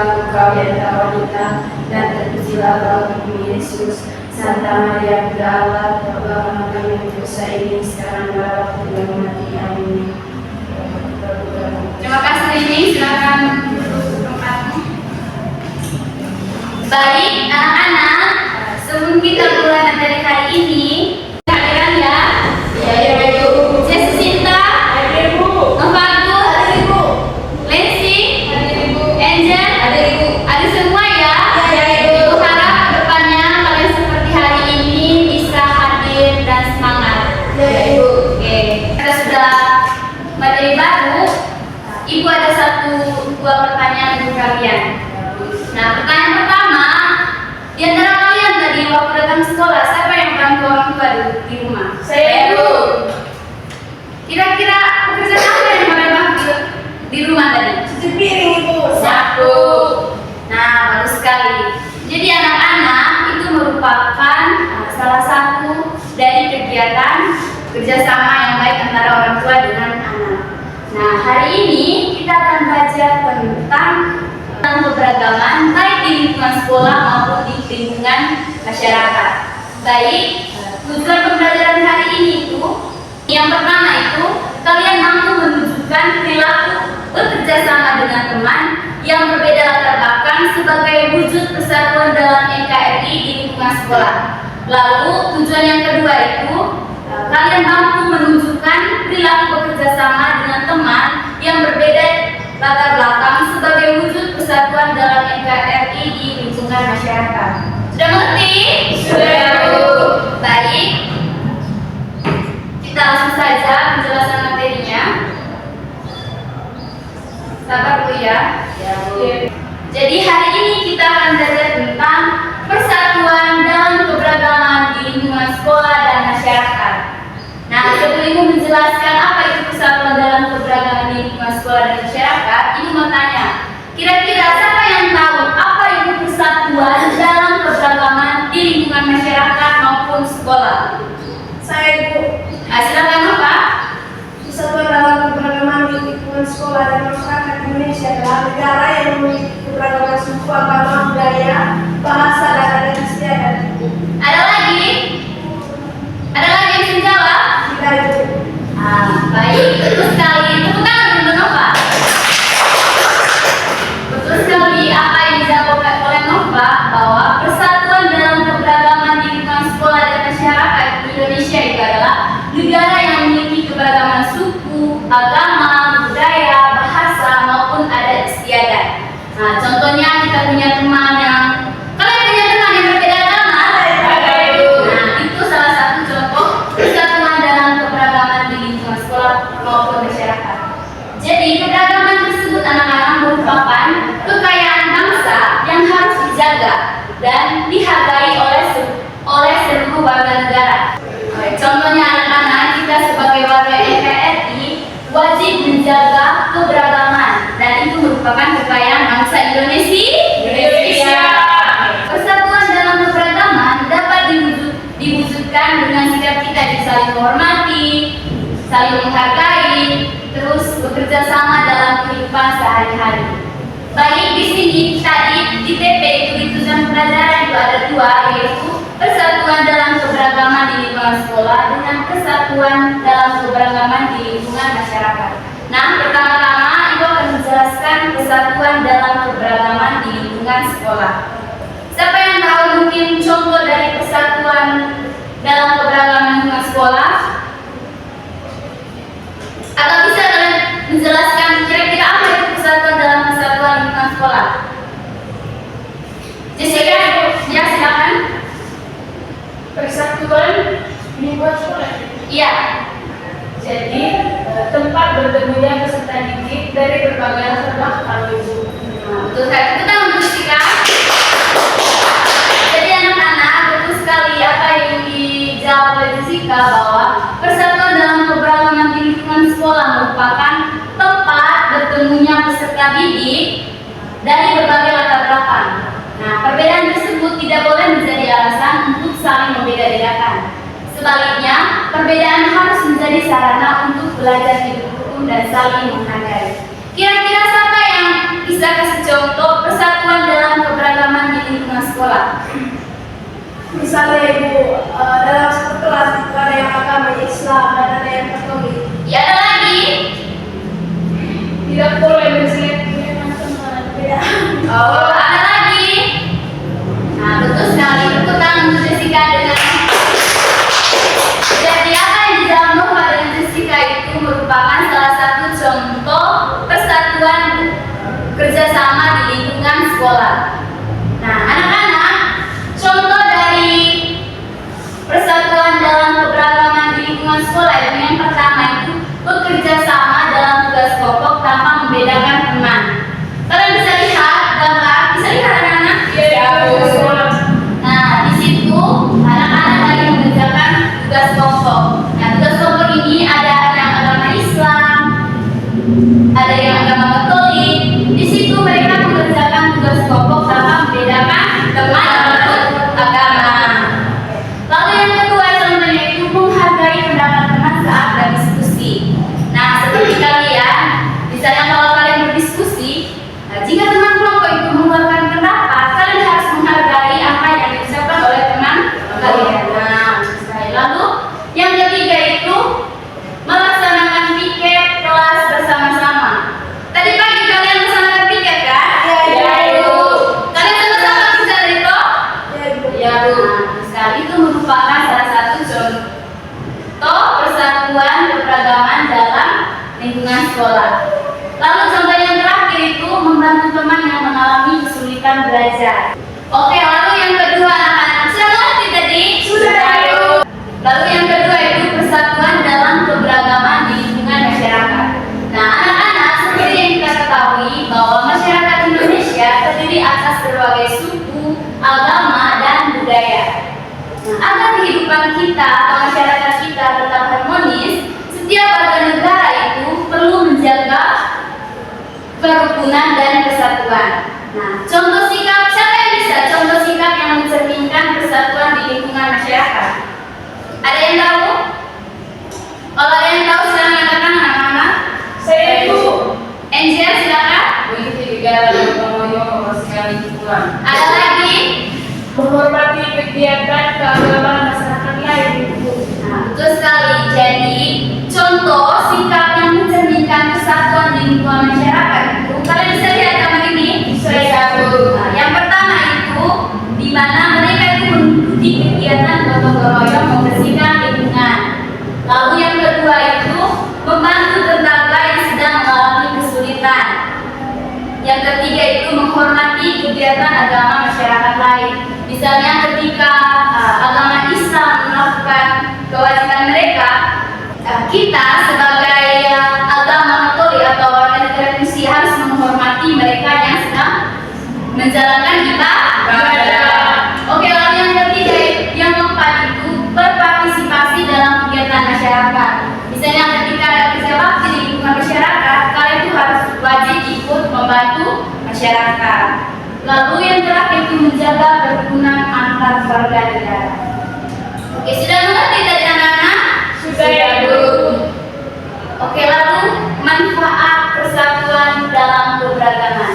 terpujilah Engkau di antara wanita, dan terpujilah buah tubuhmu Yesus. Santa Maria, Bunda Allah, berdoalah kami yang berdosa ini sekarang dan waktu kami mati. Amin. Terima kasih ini, silakan duduk di tempatmu. Baik, anak-anak, sebelum kita mulai materi hari ini, kehadiran ya. Ya, Ibu. Saya Sinta, Hadir, Ibu. Novanto, Hadir, Ibu. Lensi, Hadir, Ibu. Angel, Hadir, Ibu. ada semua ya. Ya, Ibu. Ibu harap kedepannya kalian seperti hari ini bisa hadir dan semangat. Ya, Ibu. Oke, kita sudah materi baru. Ibu ada dua pertanyaan untuk kalian. Nah, pertanyaan pertama, di antara kalian tadi waktu datang sekolah, siapa yang bantu orang tua di rumah? Saya, Ibu. Kira-kira pekerjaan apa yang kalian bantu di rumah tadi? Cuci piring, Ibu. Sapu. Nah, bagus sekali. Jadi anak-anak itu merupakan salah satu dari kegiatan kerjasama yang baik antara orang tua dengan anak. Nah, hari ini kita akan belajar tentang keberagaman baik di lingkungan sekolah maupun di lingkungan masyarakat. Baik, tujuan pembelajaran hari ini itu yang pertama itu kalian mampu menunjukkan perilaku bekerja sama dengan teman yang berbeda latar belakang sebagai wujud persatuan dalam NKRI di lingkungan sekolah. Lalu tujuan yang kedua itu kalian mampu menunjukkan perilaku bekerja sama dengan teman yang berbeda latar belakang sebagai wujud persatuan dalam NKRI di lingkungan masyarakat. Sudah mengerti? Sudah, Bu. Baik. Kita langsung saja penjelasan materinya. Sabar dulu ya. Ya, Bu. Jadi hari ini kita akan belajar tentang persatuan dalam keberagaman di lingkungan sekolah dan masyarakat. Nah, sebelum Ibu menjelaskan apa itu persatuan dalam keberagaman di lingkungan sekolah dan masyarakat, Ibu mau tanya, kira-kira siapa yang tahu apa itu persatuan dalam keberagaman di lingkungan masyarakat maupun sekolah? Saya, Ibu. Silakan Pak. Persatuan dalam keberagaman di lingkungan sekolah dan masyarakat Indonesia adalah negara yang memiliki keberagaman suku, agama, budaya, bahasa, dan adat istiadat. Ada lagi? Ada lagi yang bisa jawab? Tidak, Ibu. Baik, betul sekali. Tepuk tangan untuk Nova. Betul sekali apa yang dijawab oleh Nova bahwa persatuan dalam keberagaman di lingkungan sekolah dan masyarakat di Indonesia itu adalah negara yang memiliki keberagaman suku, agama, budaya, bahasa maupun adat istiadat. Nah, contohnya kita punya teman yang kalian punya teman yang berbeda agama? Ada, Ibu. Nah, itu salah satu contoh persatuan dalam keberagaman di lingkungan sekolah maupun masyarakat. Jadi keberagaman tersebut anak-anak merupakan kekayaan bangsa yang harus dijaga dan dihargai oleh seluruh warga negara. Contohnya anak-anak, kita sebagai warga NKRI wajib menjaga keberagaman dan itu merupakan kekayaan bangsa Indonesia. Persatuan dalam keberagaman dapat diwujudkan dengan sikap kita di saling menghormati, saling menghargai, terus bekerja sama dalam kehidupan sehari-hari. Baik, di sini tadi di TP itu di tujuan pembelajaran itu ada dua, yaitu persatuan dalam keberagaman di lingkungan sekolah dengan persatuan dalam keberagaman di lingkungan masyarakat. Nah, pertama-tama Ibu akan menjelaskan persatuan dalam keberagaman di lingkungan sekolah. Siapa yang tahu mungkin contoh dari persatuan dalam keberagaman lingkungan sekolah? Atau bisa kalian menjelaskan kira-kira apa itu persatuan dalam persatuan lingkungan sekolah? Jessica, ya silakan. Persatuan lingkungan sekolah. Iya. Jadi tempat bertemunya peserta didik dari berbagai latar belakang, Ibu. Betul sekali. Kita untuk Jessica. Jadi anak-anak, betul sekali apa yang dijawab oleh Jessica bahwa persatuan dalam keberagaman di lingkungan sekolah merupakan tempat bertemunya peserta didik dari berbagai latar belakang. Nah, perbedaan tersebut tidak boleh menjadi alasan untuk saling membeda-bedakan. Sebaliknya, perbedaan harus menjadi sarana untuk belajar hidup rukun dan saling menghargai. Kira-kira siapa yang bisa kasih contoh persatuan dalam keberagaman di lingkungan sekolah? Misalnya Ibu, dalam satu kelas itu ada yang agama Islam dan ada yang Katolik. Ya, ada lagi? Tidak boleh berselingkuh teman. Tidak. Oh, ada lagi? Nah, betul sekali. Tepuk tangan untuk Jessica dengan. Jadi apa yang di dalam Nova dan Jessica itu merupakan salah satu contoh persatuan kerjasama di lingkungan sekolah. Nah, anak-anak, contoh dari persatuan dalam keberagaman di lingkungan sekolah itu yang pertama itu bekerja sama dalam tugas kelompok tanpa membedakan teman. Kalian bisa lihat gambar, bisa lihat anak-anak? Ya, Nah, di situ anak-anak lagi mengerjakan tugas kelompok. Nah, tugas kelompok ini ada yang agama Islam, ada yang agama Katolik. Di situ mereka mengerjakan tugas kelompok tanpa membedakan teman ataupun agama. Lalu yang kedua contohnya itu menghargai pendapat teman saat berdiskusi. Nah, seperti kalian, misalnya kalau kalian berdiskusi, jika teman kelompok itu mengeluarkan pendapat, kalian harus menghargai apa yang diucapkan oleh teman kalian. Nah, lalu yang ketiga itu melaksanakan piket kelas bersama-sama. Tadi pagi kalian melaksanakan piket kan? Ya, Ibu. Kalian sama-sama bisa itu? Ya, Bu. Nah, sekali itu merupakan salah satu contoh persatuan keberagaman dalam lingkungan sekolah. Lalu contoh yang terakhir itu membantu teman yang mengalami kesulitan belajar. Oke, lalu yang kedua anak-anak sudah ngerti tadi? Sudah. Lalu yang kedua itu persatuan dalam keberagaman di lingkungan masyarakat. Nah, anak-anak seperti yang kita ketahui bahwa masyarakat Indonesia terdiri atas berbagai suku, agama, dan budaya. Nah, agar kehidupan kita atau masyarakat kita tetap harmonis, setiap warga negara itu perlu menjaga kerukunan dan kesatuan. Nah, contoh sikap, siapa yang bisa contoh sikap yang mencerminkan persatuan di lingkungan masyarakat? Ada yang tahu? Kalau ada yang tahu silakan katakan anak-anak. Saya Ibu. Angel silakan. Mengikuti kegiatan gotong royong membersihkan lingkungan. Ada lagi? Menghormati kegiatan keagamaan masyarakat lain, Ibu. Nah, betul sekali. Jadi, contoh sikap yang mencerminkan kesatuan di lingkungan masyarakat itu, kalian bisa lihat gambar ini? Saya Bu. Nah, yang pertama itu, di mana mereka itu mengikuti kegiatan gotong royong membersihkan lingkungan. Lalu yang kedua itu, membantu tetangga yang sedang mengalami kesulitan. Yang ketiga itu menghormati kegiatan agama masyarakat lain. Misalnya ketika agama Islam melakukan kewajiban mereka, kita sebagai agama Katolik atau warga negara Indonesia harus menghormati mereka yang sedang menjalankan ibadah. Oke, lalu yang ketiga, yang keempat itu berpartisipasi dalam kegiatan masyarakat. Misalnya ketika ada kerja bakti di lingkungan masyarakat, kalian itu harus wajib ikut membantu masyarakat. Lalu yang terakhir itu menjaga kerukunan antar warga negara. Oke, sudah mengerti tadi anak-anak? Sudah ya, Bu. Oke, lalu manfaat persatuan dalam keberagaman.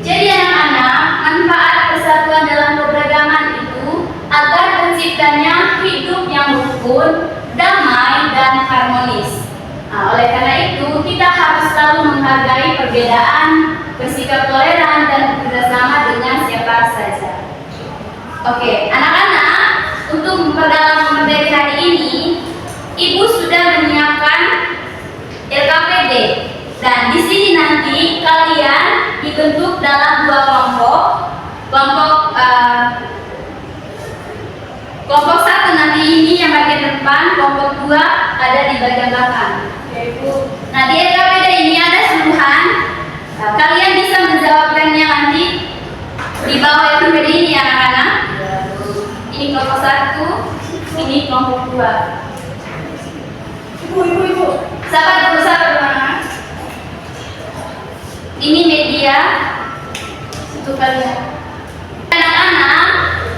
Jadi anak-anak, manfaat persatuan dalam keberagaman itu agar terciptanya hidup yang rukun, damai, dan harmonis. Nah, oleh karena itu, kita harus selalu menghargai perbedaan, bersikap toleran, dan bekerjasama dengan siapa saja. Oke, anak-anak, untuk memperdalam materi hari ini, Ibu sudah menyiapkan LKPD, dan di sini nanti kalian dibentuk dalam dua kelompok. Kelompok satu nanti ini yang bagian depan, kelompok dua ada di bagian belakang. Nah, di LKPD ini ada suruhan. Kalian bisa menjawabkannya nanti di bawah LKPD ini ya anak-anak. Ini kelompok satu, ini kelompok dua. Ibu. Sabar anak. Ini media untuk kalian. Anak-anak,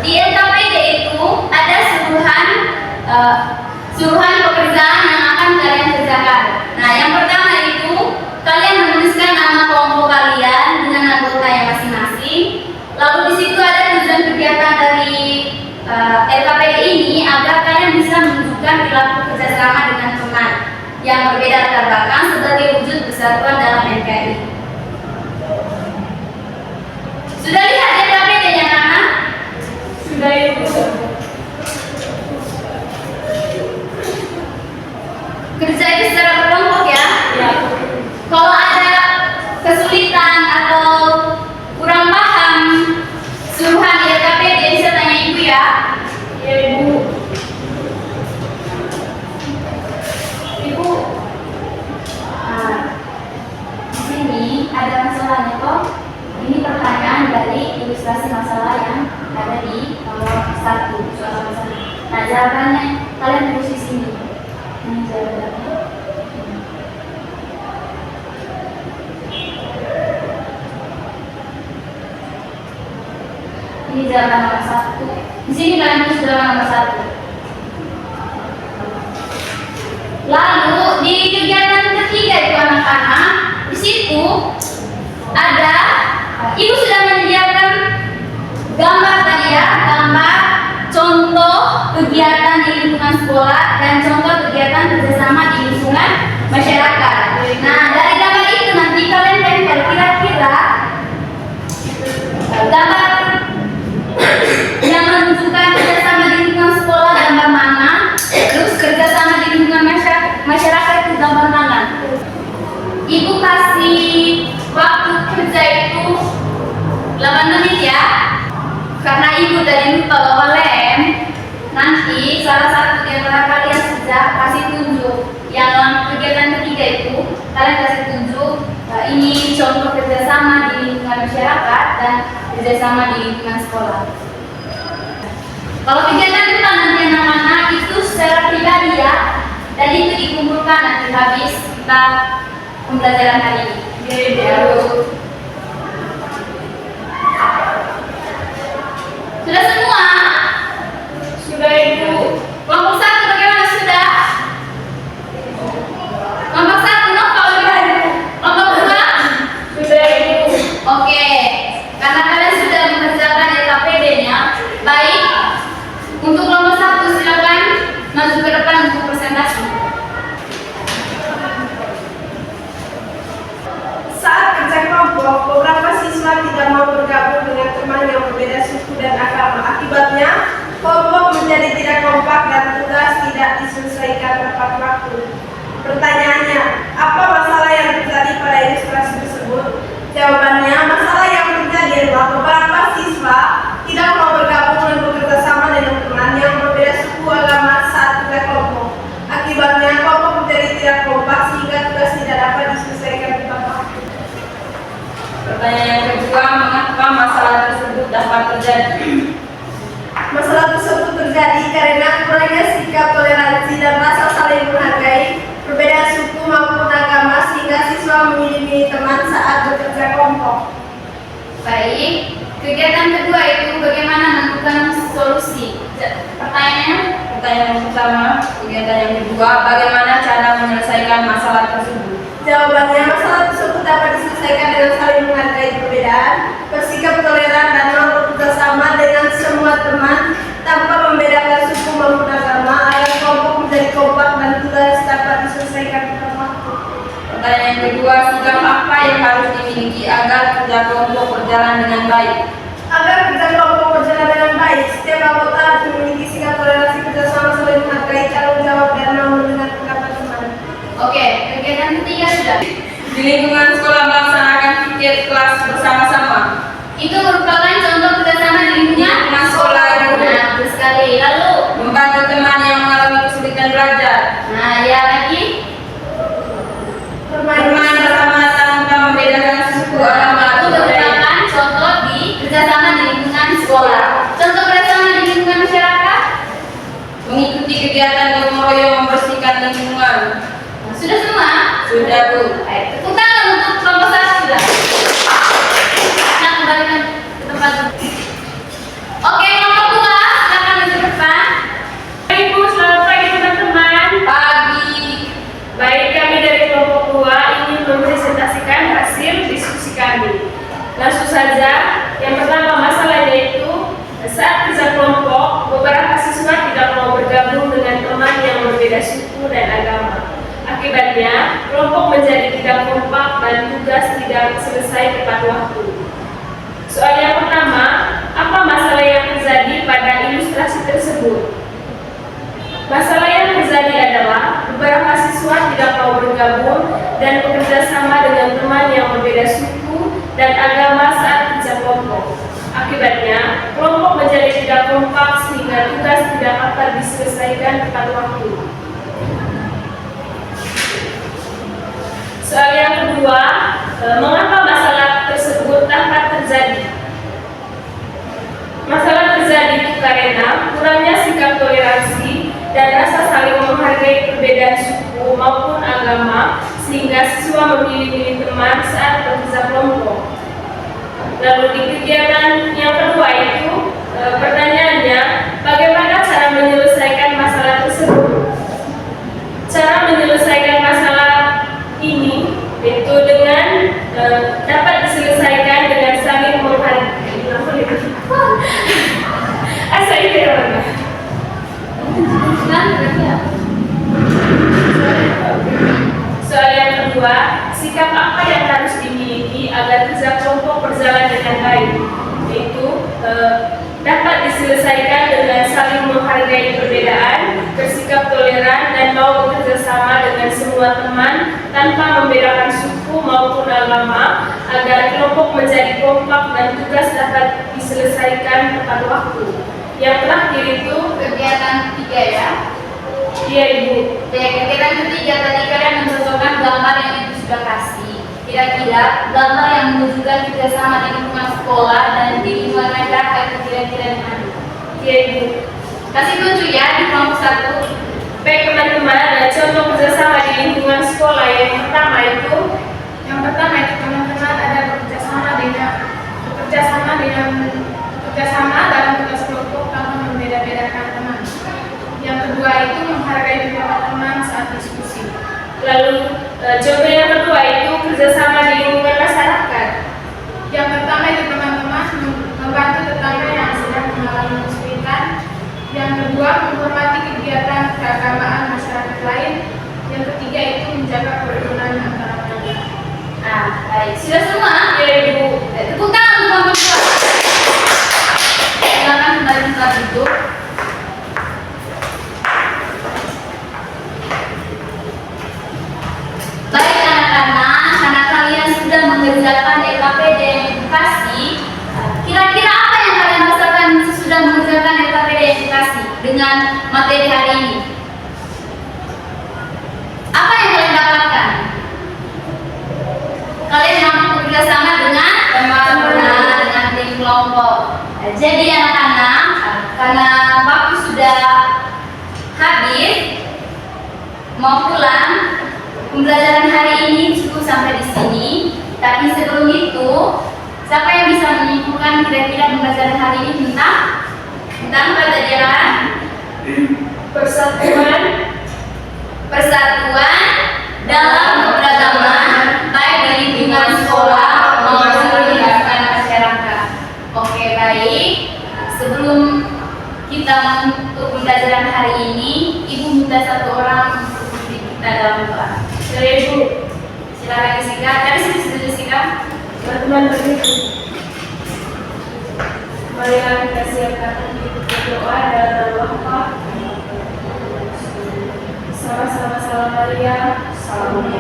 di LKPD itu ada suruhan pekerjaan yang akan kalian kerjakan. Nah, yang pertama itu kalian menuliskan nama kelompok kalian, Lalu di situ ada tujuan kegiatan dari LKPD ini agar kalian bisa menunjukkan perilaku kerjasama dengan teman yang berbeda latar belakang sebagai wujud persatuan dalam NKRI. Sudah lihat LKPD-nya, anak? Sudah, Ibu. Kerja itu secara berkelompok ya. Ya. Kalau ada kesulitan atau kurang paham suruhan di LKPD bisa tanya ibu ya. Ya, Ibu. Ibu, di sini ada masalahnya kok. Ini pertanyaan dari ilustrasi masalah yang ada di nomor 1 soal masalah. Nah, jawabannya kalian tulis di sini. Ini jawabannya. Ini jawaban nomor 1. Di sini kalian tulis jawaban nomor 1. Lalu di kegiatan ketiga itu anak-anak, di situ ada ibu sudah menyediakan gambar tadi ya, gambar contoh kegiatan di lingkungan sekolah dan contoh kegiatan kerjasama di lingkungan masyarakat. Nah, dari gambar itu nanti kalian tempel kira-kira gambar yang menunjukkan kerjasama di lingkungan sekolah gambar mana, terus kerjasama di lingkungan masyarakat itu gambar mana. Ibu kasih waktu kerja itu 8 menit ya, karena ibu tadi lupa bawa lem. Nanti salah satu di antara kalian sudah kasih tunjuk yang kegiatan ketiga itu, kalian kasih tunjuk ini contoh kerjasama di lingkungan masyarakat dan kerjasama di lingkungan sekolah. Kalau kegiatan depan nanti anak-anak itu secara pribadi ya, dan itu dikumpulkan nanti habis kita pembelajaran hari ini. Sudah semua? Sudah, Ibu. Kelompok 1 bagaimana sudah? Kelompok 1 Nova udah? Kelompok 2? Sudah, Ibu. Oke, karena kalian sudah mengerjakan LKPD-nya, baik. Untuk kelompok 1 silakan maju ke depan untuk presentasi. Saat kerja kelompok, beberapa siswa tidak mau bergabung dengan teman yang berbeda suku dan agama. Akibatnya, kelompok menjadi tidak kompak dan tugas tidak diselesaikan tepat waktu. Pertanyaannya, apa masalah yang terjadi pada ilustrasi tersebut? Jawabannya, masalah yang terjadi adalah beberapa siswa tidak mau bergabung dan bekerja sama dengan teman yang berbeda suku agama saat kerja kelompok. Akibatnya, kelompok menjadi tidak kompak sehingga tugas tidak dapat diselesaikan tepat waktu. Pertanyaan yang kedua, mengapa masalah tersebut dapat terjadi? Masalah tersebut terjadi karena kurangnya sikap toleransi dan rasa saling menghargai perbedaan suku maupun agama sehingga siswa memilih teman saat bekerja kelompok. Baik, kegiatan kedua itu bagaimana menemukan solusi? Pertanyaannya? Pertanyaan yang pertama, kegiatan yang kedua, bagaimana cara menyelesaikan masalah tersebut? Jawabannya, masalah tersebut dapat diselesaikan dengan saling menghargai perbedaan, bersikap toleran dan mau bekerja sama dengan semua teman tanpa membedakan suku maupun agama agar kelompok menjadi kompak dan tugas dapat diselesaikan tepat waktu. Pertanyaan yang kedua, sikap apa yang harus dimiliki agar kerja kelompok berjalan dengan baik? Agar kerja kelompok berjalan dengan baik, setiap anggota harus memiliki sikap toleransi, kerjasama, saling menghargai, tanggung jawab, dan mau mendengar pendapat teman. Oke, kegiatan ketiga sudah. Di lingkungan sekolah melaksanakan pikir kelas bersama-sama. Itu merupakan contoh kerjasama di lingkungan sekolah. Nah, betul sekali. Lalu, Membantu teman yang mengalami kesulitan belajar. nah ya lagi. Bermain bersama tanpa membedakan suku, agama, Itu atau budaya. merupakan contoh di kerjasama di lingkungan sekolah. Contoh kerjasama di lingkungan masyarakat. Mengikuti kegiatan gotong royong membersihkan lingkungan. Nah, sudah semua? Sudah, Bu. Baik, tepuk tangan untuk kelompok 1 sudah. Nah, kembalikan ke tempat. Oke, kelompok 2, silakan maju ke depan. Ibu, selamat pagi teman-teman. Pagi. Baik, kami dari kelompok 2 ingin mempresentasikan hasil diskusi kami. Langsung saja, yang pertama, masalah berbeda suku dan agama. Akibatnya, kelompok menjadi tidak kompak dan tugas tidak selesai tepat waktu. Soal yang pertama, apa masalah yang terjadi pada ilustrasi tersebut? Masalah yang terjadi adalah beberapa siswa tidak mau bergabung dan bekerja sama dengan teman yang berbeda suku dan agama saat kerja kelompok. Akibatnya, kelompok menjadi tidak kompak sehingga tugas tidak dapat diselesaikan tepat waktu. Soal yang kedua, mengapa masalah tersebut dapat terjadi? Masalah terjadi itu karena kurangnya sikap toleransi dan rasa saling menghargai perbedaan suku maupun agama sehingga siswa memilih-milih teman saat bekerja kelompok. Lalu di kegiatan yang kedua itu pertanyaannya, bagaimana cara menyelesaikan masalah tersebut? Cara menyelesaikan masalah ini itu dengan dapat diselesaikan dengan saling menghargai. Soal yang kedua, sikap apa yang harus dimiliki agar kerja kelompok berjalan dengan baik? Yaitu dapat diselesaikan dengan saling menghargai perbedaan, bersikap toleran, dan mau bekerja sama dengan semua teman tanpa membedakan suku maupun agama agar kelompok menjadi kompak dan tugas dapat diselesaikan tepat waktu. Yang terakhir itu Kegiatan ketiga ya. Iya Ibu. Oke, kegiatan ketiga tadi kalian mencocokkan gambar yang ibu sudah kasih. Kira-kira gambar yang menunjukkan kerjasama di lingkungan sekolah dan di lingkungan masyarakat itu kira-kira di mana? Iya Ibu. Kasih tunjuk ya di kelompok 1. Baik teman-teman, contoh kerjasama di lingkungan sekolah yang pertama itu teman-teman ada bekerjasama dalam tugas kelompok tanpa membeda-bedakan teman. Yang kedua itu menghargai pendapat teman saat diskusi. Lalu contoh yang kedua itu kerjasama di lingkungan masyarakat. Yang pertama itu teman-teman membantu tetangga yang sedang mengalami kesulitan. Yang kedua menghormati kegiatan keagamaan masyarakat lain. Yang ketiga itu menjaga kerukunan antara mereka. Nah, baik. Sudah semua? Ya Ibu. Tepuk tangan untuk kelompok 2. Silakan kembali tempat duduk. Baik anak-anak, karena kalian sudah mengerjakan LKPD edukasi, kira-kira apa yang kalian rasakan sesudah mengerjakan LKPD edukasi dengan materi hari ini? Apa yang kalian dapatkan? Kalian mampu bekerja sama dengan teman-teman, dengan tim kelompok. Jadi anak-anak, karena waktu sudah habis, mau pulang. Pembelajaran hari ini cukup sampai di sini. Tapi sebelum itu, siapa yang bisa menyimpulkan kira-kira pembelajaran hari ini tentang apa tadi ya? Persatuan dalam keberagaman, baik di lingkungan sekolah maupun di lingkungan masyarakat. Oke, baik. Sebelum kita untuk pembelajaran hari ini, Ibu minta satu orang untuk memimpin kita dalam doa. Saya Ibu. Silakan disingkat. Tadi sudah disingkat. Teman-teman, marilah kita siapkan untuk berdoa dalam waktu. Sama-sama salam Maria, salam